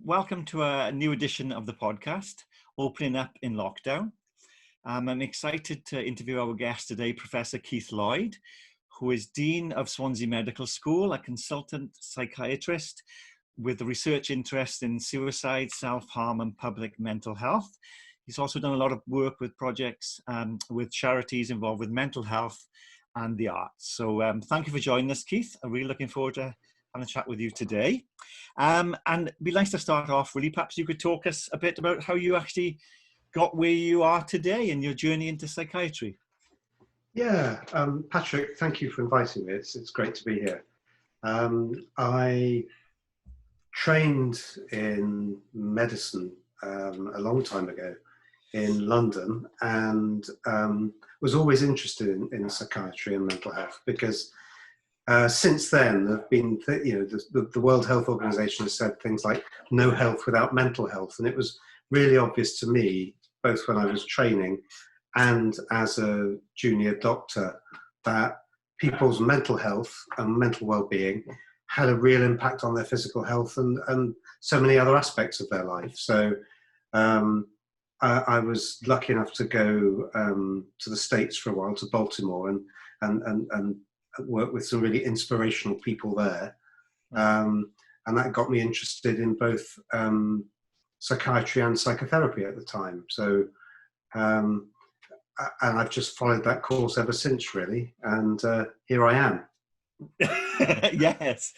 Welcome to a new edition of the podcast, Opening Up in Lockdown. I'm excited to interview our guest today, Professor Keith Lloyd, who is Dean of Swansea Medical School, a consultant psychiatrist with a research interest in suicide, self-harm and public mental health. He's also done a lot of work with projects with charities involved with mental health and the arts. So thank you for joining us, Keith. I'm really looking forward to having a chat with you today. And it'd be nice to start off, really. Perhaps you could talk us a bit about how you actually got where you are today in your journey into psychiatry. Yeah, Patrick, thank you for inviting me. It's great to be here. I trained in medicine a long time ago in London, and was always interested in psychiatry and mental health because since then there have been, the World Health Organization has said things like no health without mental health, and it was really obvious to me, both when I was training and as a junior doctor, that people's mental health and mental well-being had a real impact on their physical health and so many other aspects of their life. So I was lucky enough to go to the States for a while, to Baltimore, and work with some really inspirational people there. And that got me interested in both psychiatry and psychotherapy at the time. So, and I've just followed that course ever since, really. And here I am. Yes,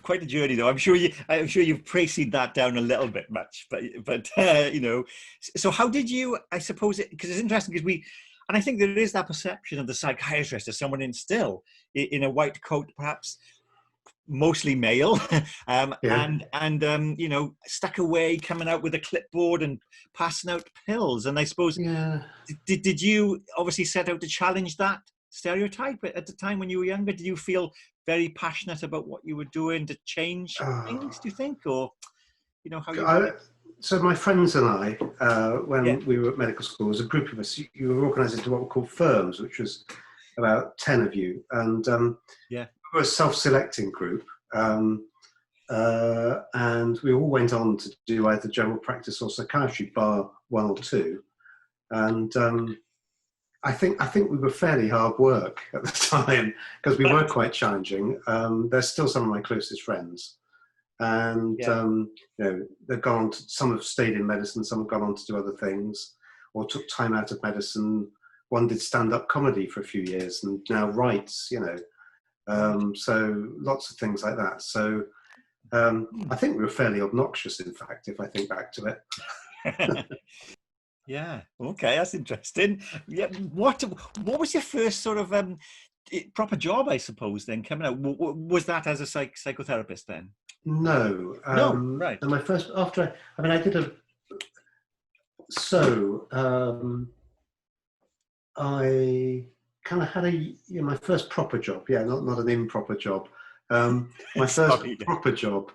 quite a journey, though. I'm sure you've preceded that down a little bit much, but So how did you? I suppose because it's interesting because and I think there is that perception of the psychiatrist as someone in a white coat, perhaps mostly male, and stuck away, coming out with a clipboard and passing out pills. And I suppose, did you obviously set out to challenge that stereotype at the time when you were younger? Did you feel very passionate about what you were doing to change things, do you think? Or, how so my friends and I, when we were at medical school, as a group of us, you were organised into what were called firms, which was about 10 of you. And we were a self-selecting group. And we all went on to do either general practice or psychiatry, bar one or two. And I think we were fairly hard work at the time because we were quite challenging. They're still some of my closest friends, and they've gone on to, some have stayed in medicine, some have gone on to do other things, or took time out of medicine. One did stand-up comedy for a few years and now writes. So lots of things like that. So I think we were fairly obnoxious, in fact, if I think back to it. Yeah. Okay, that's interesting. Yeah. What was your first sort of proper job, I suppose? Then coming out, was that as a psychotherapist then? No. No. Right. And my first I did I kind of had my first proper job. Yeah, not an improper job. My first proper job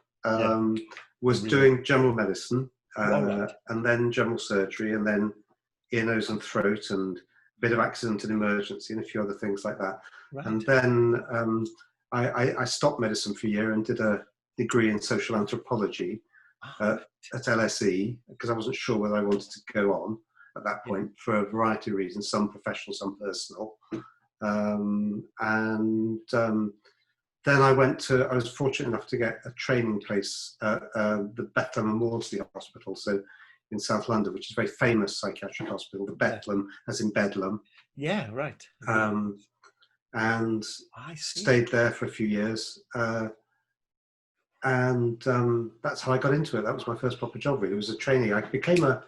was doing general medicine. And then general surgery, and then ear, nose and throat, and a bit of accident and emergency, and a few other things like that. Right. And then I stopped medicine for a year and did a degree in social anthropology at LSE, because I wasn't sure whether I wanted to go on at that point for a variety of reasons, some professional, some personal. Then I was fortunate enough to get a training place at the Bethlehem and Maudsley Hospital, so in South London, which is a very famous psychiatric hospital, the Bethlehem, as in Bedlam. Yeah, right. And stayed there for a few years. And that's how I got into it. That was my first proper job, really. It was a training. I became a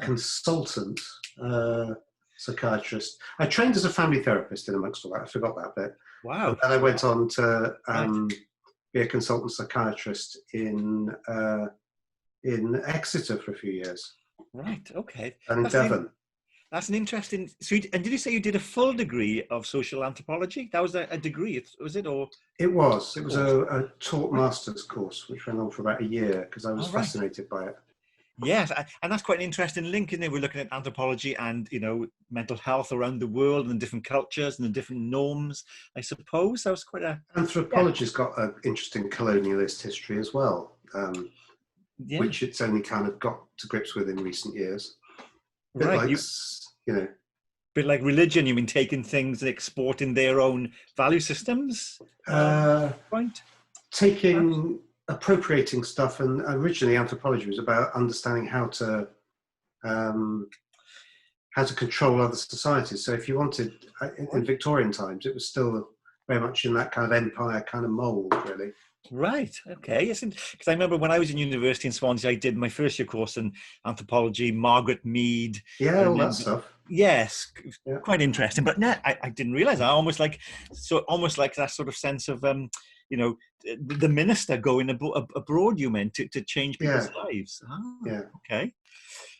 consultant psychiatrist. I trained as a family therapist in amongst all that. I forgot that bit. Wow. And I went on to be a consultant psychiatrist in Exeter for a few years. Right, okay. And in Devon. That's an interesting... and did you say you did a full degree of social anthropology? That was a degree, was it? Or It was. It was a taught master's course, which went on for about a year because I was fascinated by it. Yes, and that's quite an interesting link, isn't it? We're looking at anthropology and, mental health around the world and the different cultures and the different norms, I suppose. That was quite a... Anthropology's got an interesting colonialist history as well. Yeah. which it's only kind of got to grips with in recent years. A bit Right. like, Bit like religion, you mean taking things and exporting their own value systems? Right. Appropriating stuff, and originally anthropology was about understanding how to control other societies. So if you wanted, in Victorian times, it was still very much in that kind of empire kind of mould, really. Right. Okay. Yes, because I remember when I was in university in Swansea, I did my first year course in anthropology. Margaret Mead. Yeah, all that stuff. Yes, yeah. Quite interesting. But no, I didn't realise. I almost like that sort of sense of the minister going abroad. You meant to change people's lives. Oh, yeah. Okay.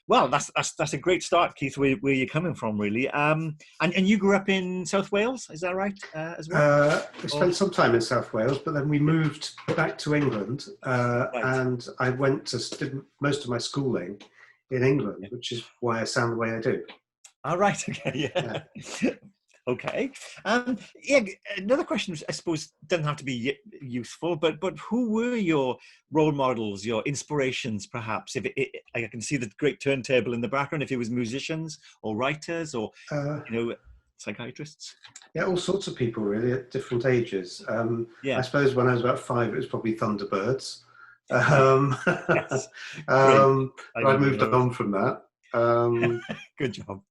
Well, that's a great start, Keith. Where you're coming from, really. And you grew up in South Wales, is that right? As well. We spent some time in South Wales, but then we moved back to England, Right. and I went to did most of my schooling in England, which is why I sound the way I do. All right. Okay. Yeah. Okay. Another question, I suppose, doesn't have to be useful, but who were your role models, your inspirations, perhaps? I can see the great turntable in the background. If it was musicians or writers or psychiatrists. Yeah, all sorts of people really at different ages. Yeah. I suppose when I was about 5, it was probably Thunderbirds. Yes. I moved on from that. Good job.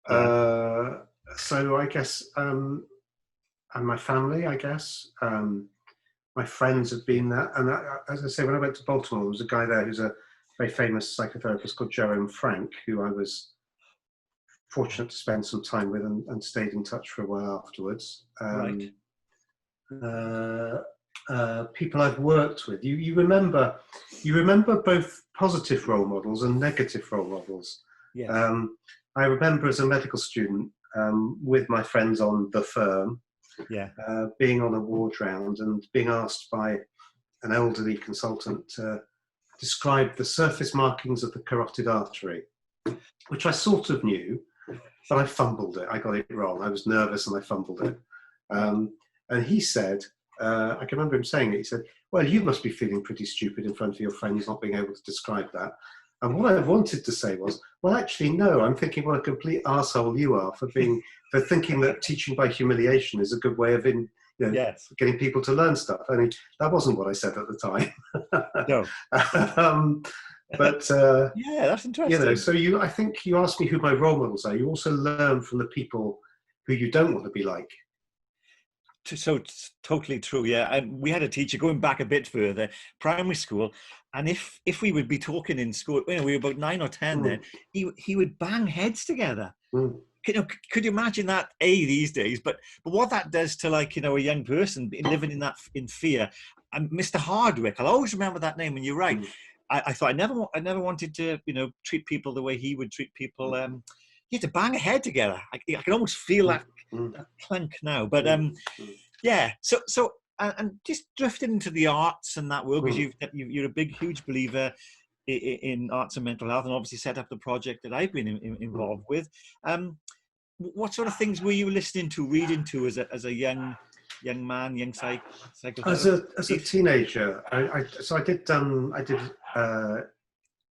Yeah. So I guess, and my family, I guess, my friends have been that. And as I say, when I went to Baltimore, there was a guy there who's a very famous psychotherapist called Jerome Frank, who I was fortunate to spend some time with and stayed in touch for a while afterwards. Right. People I've worked with. You remember both positive role models and negative role models. Yes. I remember as a medical student, with my friends on the firm, being on a ward round and being asked by an elderly consultant to describe the surface markings of the carotid artery, which I sort of knew, but I fumbled it. I got it wrong. I was nervous and I fumbled it. And he said, I can remember him saying it, he said, well, you must be feeling pretty stupid in front of your friends not being able to describe that. And what I wanted to say was, well, actually, no, I'm thinking what a complete arsehole you are for thinking that teaching by humiliation is a good way of getting people to learn stuff. I mean, that wasn't what I said at the time. No. But that's interesting. So I think you asked me who my role models are. You also learn from the people who you don't want to be like. So it's totally true. Yeah, and we had a teacher going back a bit further, primary school, and if we would be talking in school, we were about 9 or 10 then, he would bang heads together. Could you imagine that these days? But what that does to a young person living in fear. And Mr. Hardwick, I'll always remember that name. And you're right. I thought I never wanted to treat people the way he would treat people. You had to bang a head together. I can almost feel that clunk now. But So and just drifting into the arts and that world, because you're a big, huge believer in arts and mental health, and obviously set up the project that I've been involved with. What sort of things were you listening to, reading to as a young man, young psychotherapist? As a teenager,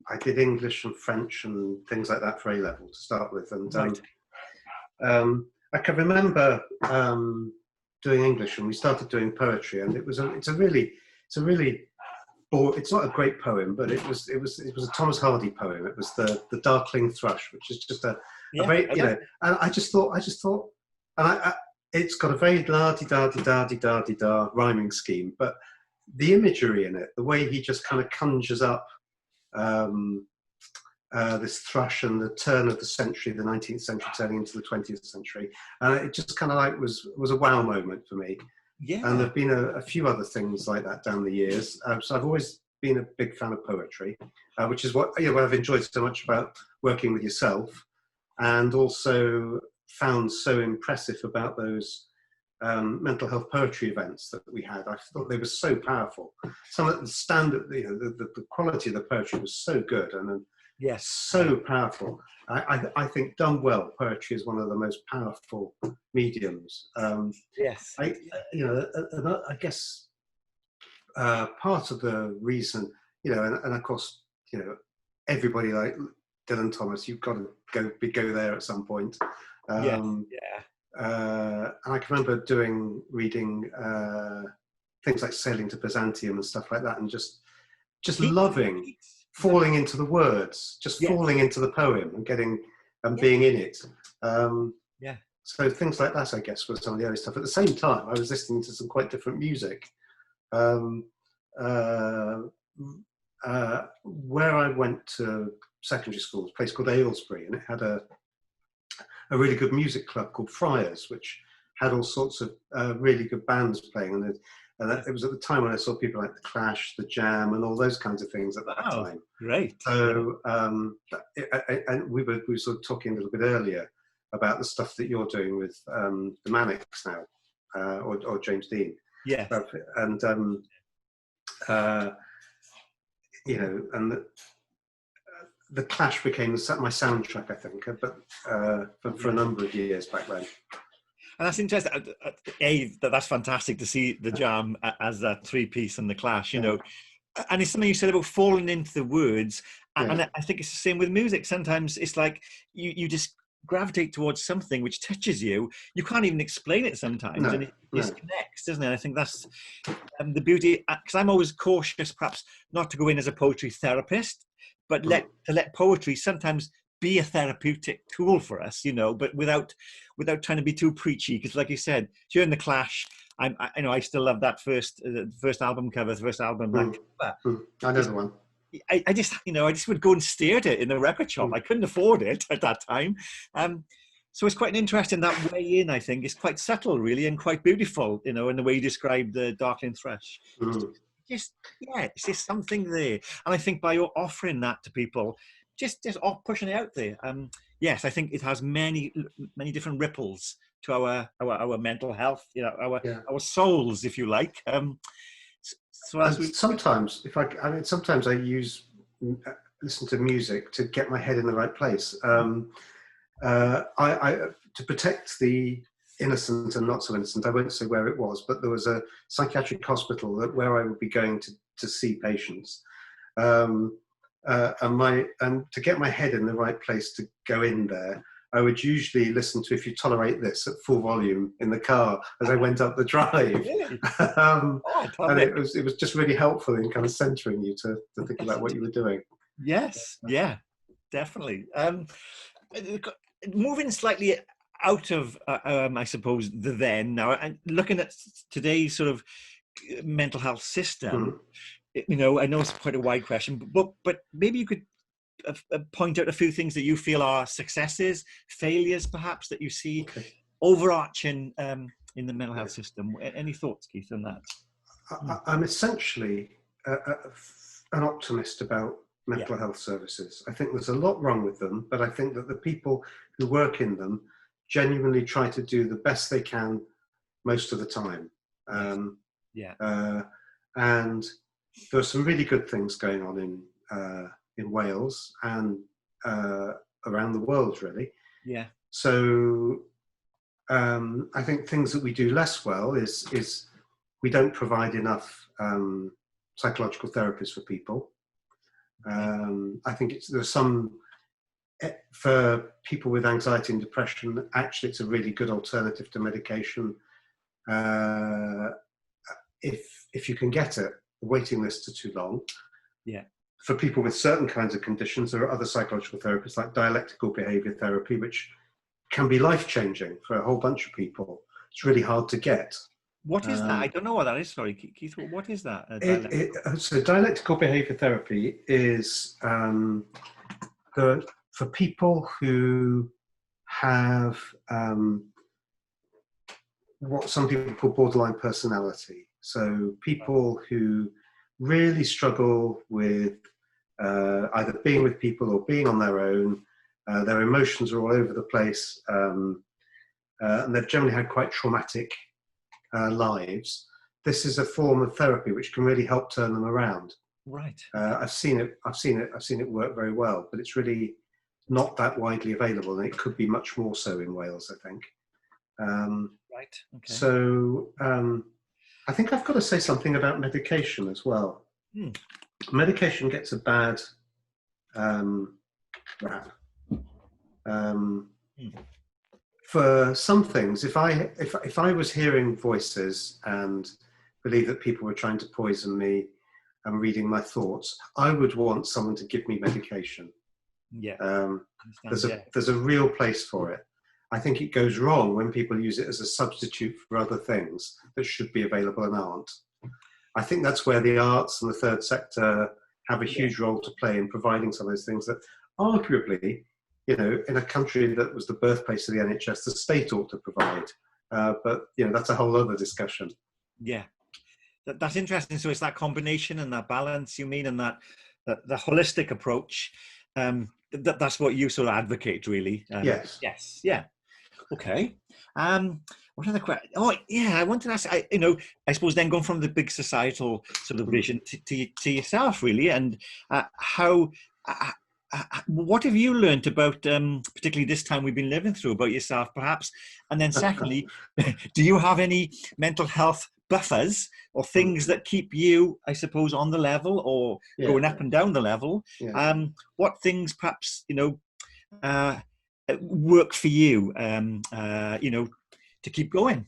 I did English and French and things like that for A level to start with, and I can remember doing English, and we started doing poetry, and it's not a great poem, but it was a Thomas Hardy poem. It was the Darken Thresh, which is just a very and I just thought, and it's got a very la-di-da-di-da-di-da-di-da rhyming scheme, but the imagery in it, the way he just kind of conjures up this thrush and the turn of the century, the 19th century turning into the 20th century, it just kind of was a wow moment for me. Yeah. And there've been a few other things like that down the years. So I've always been a big fan of poetry, which is what I've enjoyed so much about working with yourself, and also found so impressive about those mental health poetry events that we had. I thought they were so powerful. Some of the standard, the quality of the poetry was so good and so powerful. I think done well, poetry is one of the most powerful mediums. Yes. I guess part of the reason, and of course you know, everybody like Dylan Thomas, you've got to go there at some point. Yeah. And I can remember reading things like Sailing to Byzantium and stuff like that, and just loving falling into the words, just falling into the poem and being in it. So things like that, I guess, were some of the early stuff. At the same time, I was listening to some quite different music. Where I went to secondary school, a place called Aylesbury, and it had a really good music club called Friars, which had all sorts of really good bands playing. And it was at the time when I saw people like The Clash, The Jam, and all those kinds of things at that time. Great. So and we were sort of talking a little bit earlier about the stuff that you're doing with the Manics now, or James Dean. Yeah. And you know, and the Clash became my soundtrack, I think, but for a number of years back then. And that's interesting. That's fantastic to see the Jam as that three-piece and the Clash, you know. And it's something you said about falling into the words. And I think it's the same with music. Sometimes it's like you just gravitate towards something which touches you. You can't even explain it sometimes, and it just connects, doesn't it? I think that's the beauty. Because I'm always cautious, perhaps, not to go in as a poetry therapist, but to let poetry sometimes be a therapeutic tool for us, you know, but without trying to be too preachy. Because, like you said, during the Clash, I still love that first album cover, the first album. I know the one. I just would go and stare at it in the record shop. I couldn't afford it at that time. So it's quite an interesting that way in, I think. It's quite subtle, really, and quite beautiful, you know, in the way you described the Darken Thresh. It's just something there. And I think by offering that to people, just pushing it out there. Yes, I think it has many different ripples to our mental health, you know, our souls, if you like. So sometimes, sometimes I listen to music to get my head in the right place. To protect the innocent and not so innocent, I won't say where it was, but there was a psychiatric hospital where I would be going to see patients. And to get my head in the right place to go in there, I would usually listen to If You Tolerate This at full volume in the car as I went up the drive. Really? And it was just really helpful in kind of centering you to think about what you were doing. Yes, yeah, definitely. Moving slightly out of, I suppose, the then now, and looking at today's sort of mental health system, you know, I know it's quite a wide question, but maybe you could point out a few things that you feel are successes, failures, perhaps, that you see overarching in the mental health system. Any thoughts, Keith, on that? I'm essentially an optimist about mental health services. I think there's a lot wrong with them, but I think that the people who work in them genuinely try to do the best they can most of the time. And there are some really good things going on in Wales and around the world, really. Yeah. So I think things that we do less well is we don't provide enough psychological therapies for people. I think there's some, for people with anxiety and depression, actually it's a really good alternative to medication. If you can get it, the waiting lists are too long. Yeah. For people with certain kinds of conditions, there are other psychological therapies like dialectical behavior therapy, which can be life-changing for a whole bunch of people. It's really hard to get. What is that? I don't know what that is. Sorry, Keith. What is that? So dialectical behavior therapy is for people who have what some people call borderline personality. So people who really struggle with either being with people or being on their own. Their emotions are all over the place, and they've generally had quite traumatic lives. This is a form of therapy which can really help turn them around. Right. I've seen it work very well, but it's really not that widely available, and it could be much more so in Wales, I think. Right. Okay. So I think I've got to say something about medication as well. Medication gets a bad rap. For some things, if I was hearing voices and believe that people were trying to poison me and reading my thoughts, I would want someone to give me medication. Yeah. There's a real place for it. I think it goes wrong when people use it as a substitute for other things that should be available and aren't. I think that's where the arts and the third sector have a huge role to play in providing some of those things that arguably, you know, in a country that was the birthplace of the NHS, the state ought to provide. But, you know, that's a whole other discussion. Yeah. That's interesting. So it's that combination and that balance, you mean, and that the holistic approach. That's what you sort of advocate, really. Yes. Yes. Yeah. Okay. What other question? Oh, yeah. I wanted to ask. I suppose then going from the big societal sort of vision to yourself, really, and how. What have you learned about, particularly this time we've been living through, about yourself, perhaps? And then, secondly, do you have any mental health buffers or things that keep you, I suppose, on the level or going up and down the level? Yeah. What things, perhaps, work for you, to keep going?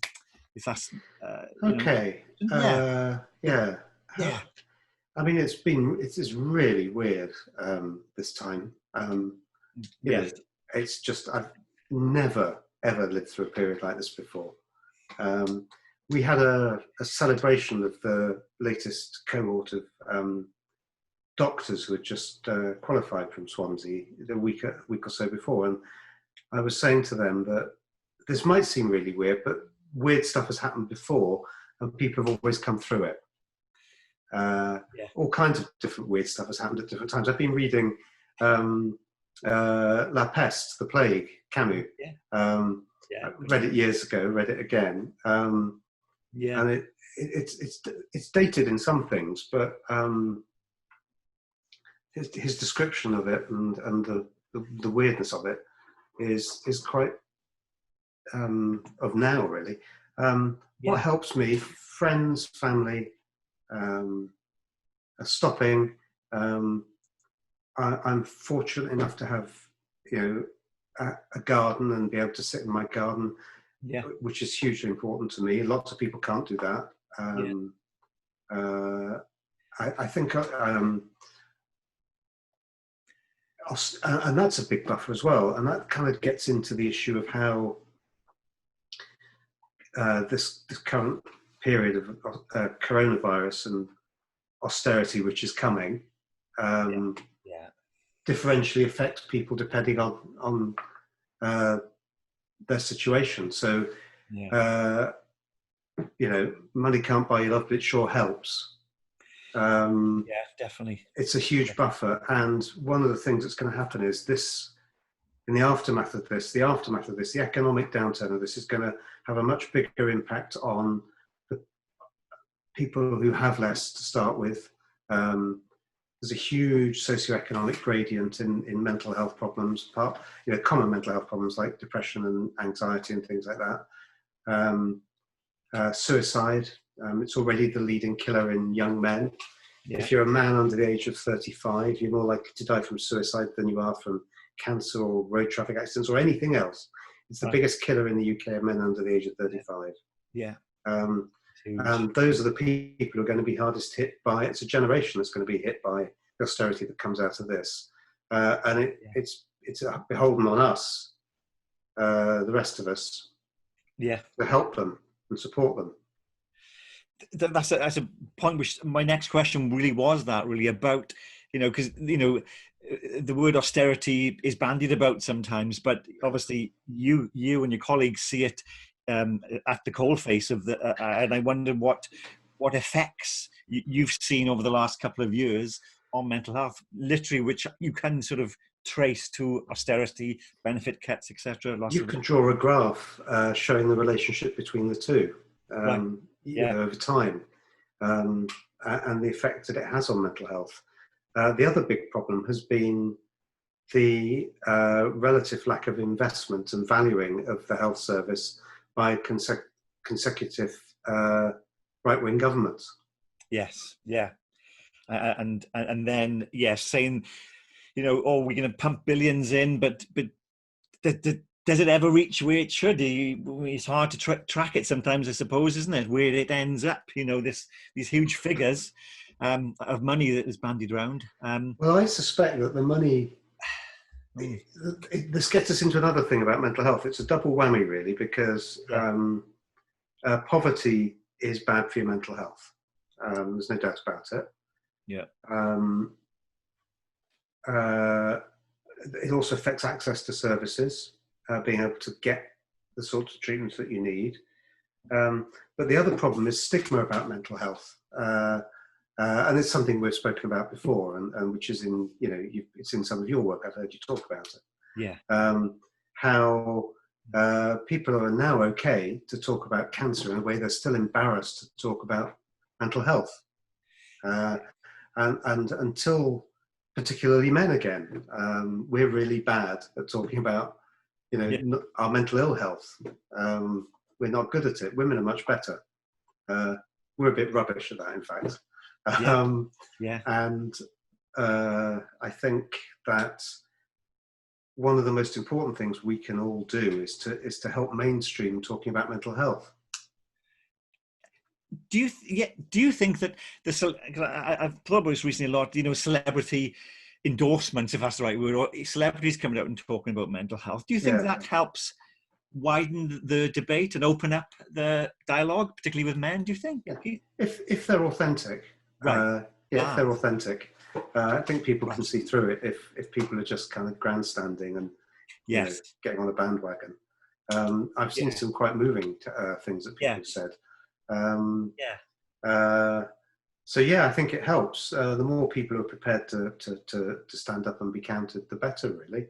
If that's okay. Yeah. I mean, it's really weird this time. Yes. It's just I've never ever lived through a period like this before. We had a celebration of the latest cohort of doctors who had just qualified from Swansea a week or so before, and I was saying to them that this might seem really weird, but weird stuff has happened before, and people have always come through it. All kinds of different weird stuff has happened at different times. I've been reading La Peste, the Plague, Camus. I read it years ago, read it again. And it's dated in some things, but his description of it and the weirdness of it is quite of now, really. What helps me, friends, family, stopping. I'm fortunate enough to have, a garden and be able to sit in my garden, which is hugely important to me. Lots of people can't do that. I think, and that's a big buffer as well. And that kind of gets into the issue of how this current period of coronavirus and austerity, which is coming, differentially affects people depending on their situation. So, money can't buy you love, but it sure helps. Definitely. It's a huge buffer, and one of the things that's going to happen is this. In the aftermath of this, the economic downturn of this is going to have a much bigger impact on the people who have less to start with. There's a huge socioeconomic gradient in mental health problems, common mental health problems like depression and anxiety and things like that. Suicide, it's already the leading killer in young men. If you're a man under the age of 35, you're more likely to die from suicide than you are from cancer or road traffic accidents or anything else. It's the biggest killer in the UK of men under the age of 35. And those are the people who are going to be hardest hit by. It's a generation that's going to be hit by the austerity that comes out of this, and it's beholden on us, the rest of us, to help them and support them. That's a point which my next question really was about, because the word austerity is bandied about sometimes, but obviously you and your colleagues see it at the coalface of and I wonder what effects you've seen over the last couple of years on mental health, literally, which you can sort of trace to austerity, benefit cuts, etc. You can draw a graph showing the relationship between the two over time, and the effect that it has on mental health. The other big problem has been the relative lack of investment and valuing of the health service by consecutive right-wing governments. Yes, and then saying, oh, we're going to pump billions in, but does it ever reach where it should? It's hard to track it sometimes, I suppose, isn't it? Where it ends up, these huge figures of money that is bandied around. Well, I suspect that the money, this gets us into another thing about mental health. It's a double whammy, really, because poverty is bad for your mental health. There's no doubt about it. Yeah. It also affects access to services, being able to get the sorts of treatments that you need. But the other problem is stigma about mental health. And it's something we've spoken about before, and which is in, it's in some of your work. I've heard you talk about it. Yeah. How people are now okay to talk about cancer in a way they're still embarrassed to talk about mental health. And until, particularly men again, we're really bad at talking about, our mental ill health. We're not good at it. Women are much better. We're a bit rubbish at that, in fact. And I think that one of the most important things we can all do is to help mainstream talking about mental health. Do you think that I've thought about this recently a lot, celebrity endorsements, if that's the right word, or celebrities coming out and talking about mental health. Do you think that helps widen the debate and open up the dialogue, particularly with men, do you think? If they're authentic, right. If they're authentic, I think people can see through it. If people are just kind of grandstanding and getting on a bandwagon. I've seen some quite moving things that people have said. So I think it helps. The more people are prepared to stand up and be counted, the better, really.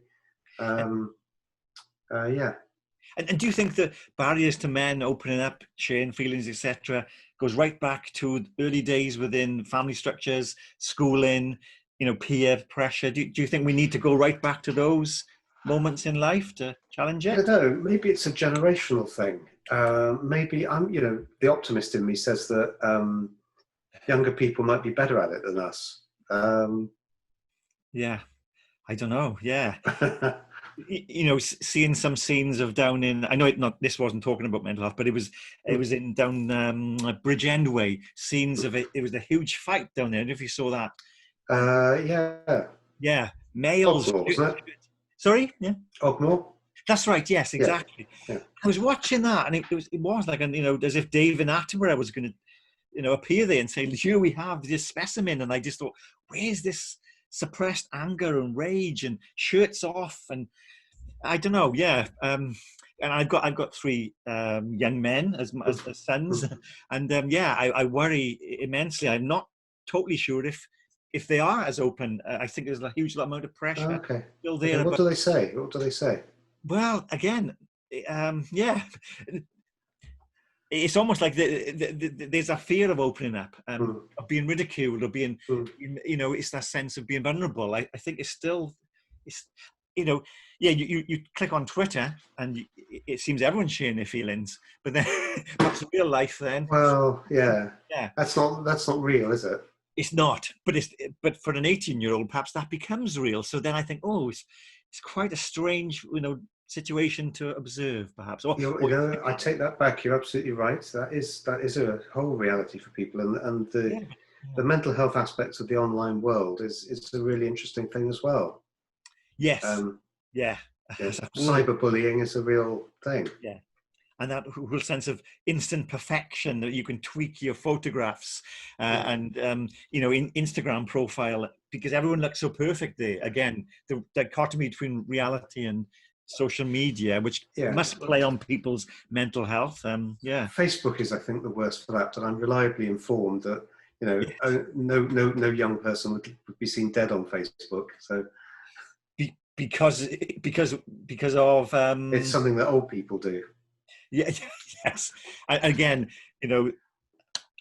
And do you think the barriers to men opening up, sharing feelings, etc., goes right back to early days within family structures, schooling, peer pressure? Do you think we need to go right back to those moments in life to challenge it? I don't know. Maybe it's a generational thing. Maybe the optimist in me says that younger people might be better at it than us. I don't know. Seeing some scenes of down in, I know this wasn't talking about mental health, but it was in down Bridgend way, scenes of it. It was a huge fight down there. I don't know if you saw that. Males. Ogmore, wasn't it? Sorry? Yeah. Ogmore? That's right. Yes, exactly. Yeah. I was watching that, and it was like, as if David Attenborough was going to, appear there and say, "Here we have this specimen," and I just thought, where's this suppressed anger and rage and shirts off? And I don't know. And I've got three young men as sons, and I worry immensely. I'm not totally sure if they are as open. I think there's a huge amount of pressure still there. What do they say? What do they say? Well, again, it's almost like there's a fear of opening up, of being ridiculed, or being, it's that sense of being vulnerable. I think you click on Twitter and it seems everyone's sharing their feelings, but then what's real life then? Well, that's not real, is it? It's not, but for an 18-year-old, perhaps that becomes real. So then I think, it's quite a strange, situation to observe, perhaps. I take that back. You're absolutely right. That is a whole reality for people, and the mental health aspects of the online world is a really interesting thing as well. Yes. Cyberbullying is a real thing. Yeah. And that whole sense of instant perfection, that you can tweak your photographs and in Instagram profile, because everyone looks so perfect there. Again, the dichotomy between reality and social media, which must play on people's mental health. Facebook is, I think, the worst for that. But I'm reliably informed that no young person would be seen dead on Facebook. So because of it's something that old people do. Yes. Again,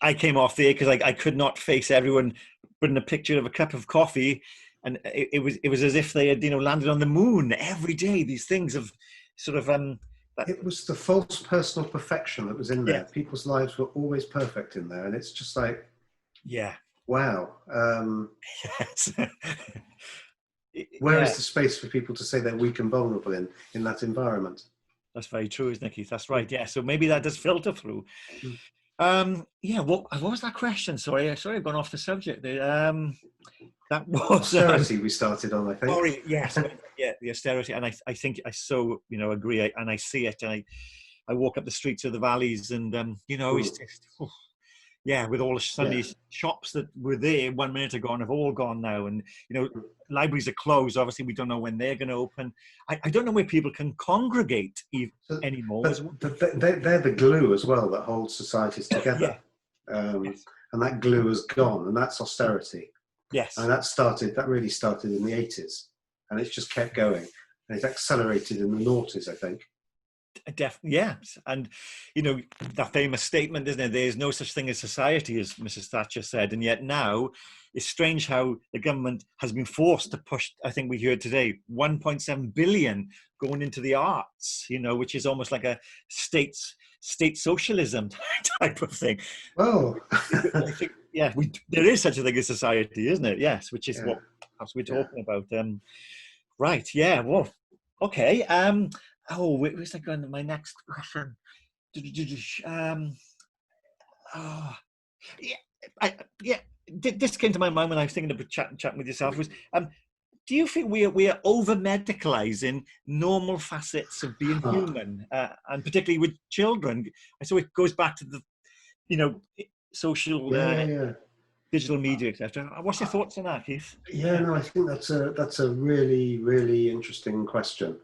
I came off there because I could not face everyone putting a picture of a cup of coffee, and it was as if they had landed on the moon every day. These things of sort of it was the false personal perfection that was in there. People's lives were always perfect in there, and it's just like, wow. Yes. Where Yeah, is the space for people to say they're weak and vulnerable in that environment? that's very true, isn't it, Keith? That's right. Mm. Yeah, so maybe that does filter through. Mm. Yeah, what was that question? Sorry, I've gone off the subject there. That was Austerity we started on, I think. sorry. Yes, yeah, the austerity, and I think I so agree, and I see it. I walk up the streets of the valleys, and it's Mm. just. Yeah, with all the Yeah. Sunday shops that were there 1 minute ago and have all gone now, and Mm. libraries are closed. Obviously, we don't know when they're going to open. I don't know where people can congregate So, anymore. but they're the glue as well that holds societies together. Yeah. Yes. And that glue has gone, and that's austerity. Yes. And that really started in the 80s, and it's just kept going. And it's accelerated in the noughties, I think. Yes, and that famous statement, isn't it? There's no such thing as society, as Mrs. Thatcher said, and yet now it's strange how the government has been forced to push. I think we heard today 1.7 billion going into the arts, which is almost like a state socialism type of thing. Well, I think there is such a thing as society, isn't it? Yes, which is what perhaps we're talking about. Right? Yeah. Well. Okay. Where's that going? My next question. This came to my mind when I was thinking about chatting with yourself. Was do you think we are over medicalizing normal facets of being human, and particularly with children? So it goes back to the social digital media, etc. What's your thoughts on that, Keith? Yeah, no, I think that's a really, really interesting question.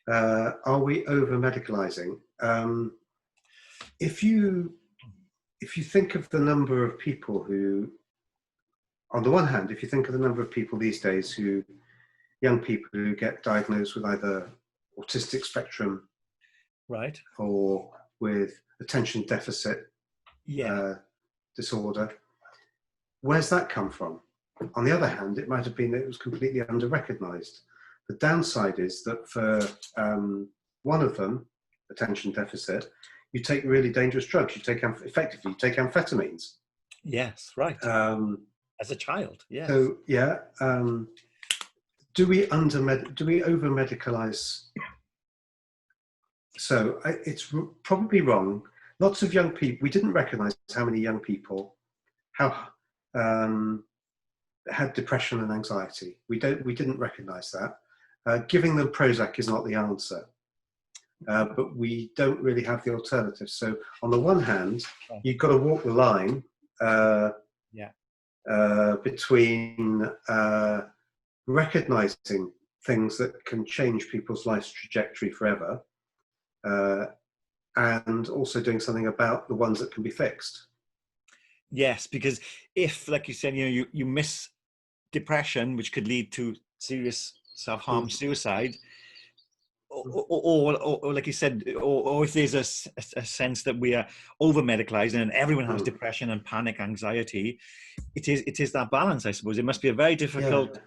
Are we over medicalizing? If you think of the number of people who, on the one hand, if you think of the number of people these days young people who get diagnosed with either autistic spectrum, right, or with attention deficit disorder, where's that come from? On the other hand, it might have been that it was completely under-recognized. The downside is that for one of them, attention deficit, you take really dangerous drugs. You take amphetamines. Yes, right. As a child, yes. So do we over medicalize? So it's probably wrong. Lots of young people. We didn't recognize how many young people had depression and anxiety. We didn't recognize that. Giving them Prozac is not the answer, but we don't really have the alternative. So on the one hand, you've got to walk the line between recognizing things that can change people's life's trajectory forever, and also doing something about the ones that can be fixed. Yes, because if, like you said, you miss depression, which could lead to serious self-harm, suicide, or like you said, or if there's a sense that we are over-medicalizing and everyone has depression and panic, anxiety, it is that balance, I suppose. It must be a very difficult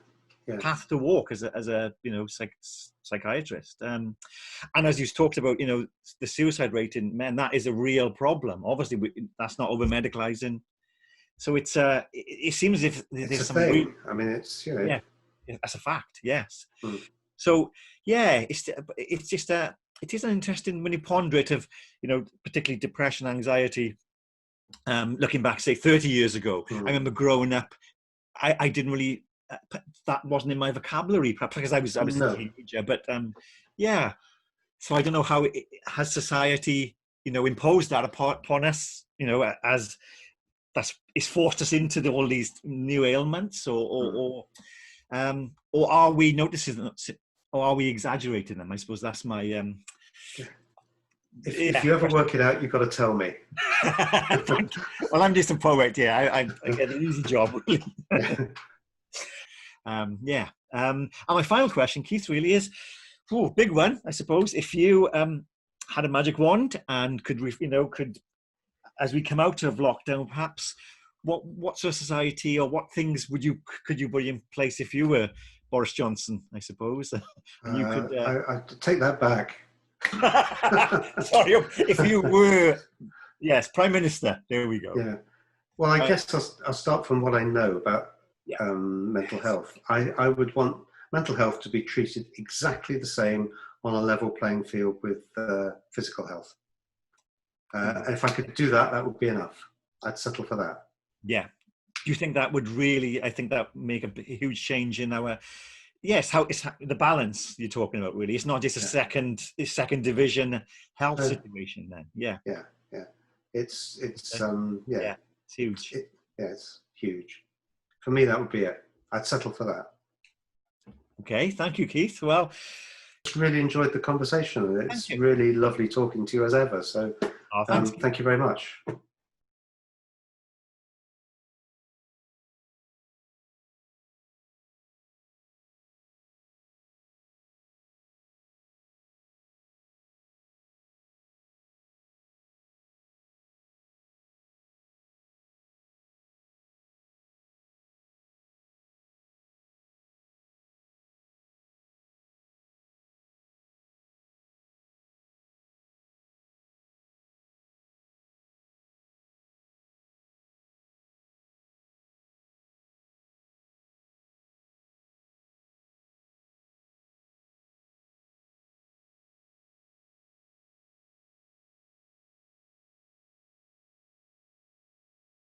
path to walk as a psychiatrist. And as you talked about, the suicide rate in men, that is a real problem. Obviously, that's not over-medicalizing. So it seems as if there's some thing. I mean, it's that's a fact. Yes. So it is an interesting, when you ponder it, of particularly depression, anxiety. Looking back, say 30 years ago, I remember growing up. I didn't really that wasn't in my vocabulary, perhaps because I was a teenager. But so I don't know how has society imposed that upon us, as it's forced us into all these new ailments, or are we noticing them, or are we exaggerating them? I suppose that's my. If you ever work it out, you've got to tell me. Well, I'm just a poet. Yeah, I get an easy job. Really. And my final question, Keith, really is, big one, I suppose. If you had a magic wand and could as we come out of lockdown, perhaps, what sort of society or what things could you put in place if you were Boris Johnson, I suppose? And you could. I take that back. Sorry, if you were, yes, Prime Minister. There we go. Yeah. Well, I guess I'll start from what I know about Yeah. mental health. I would want mental health to be treated exactly the same on a level playing field with physical health. And if I could do that, that would be enough. I'd settle for that. Yeah. Do you think that would really, I think that make a huge change in our, yes, how it's the balance you're talking about, really. It's not just a second division health situation then. Yeah. Yeah. It's Yeah, it's huge. It's huge. For me, that would be it. I'd settle for that. Okay, thank you, Keith. Well, really enjoyed the conversation. It's really lovely talking to you as ever. So thanks. thank you very much.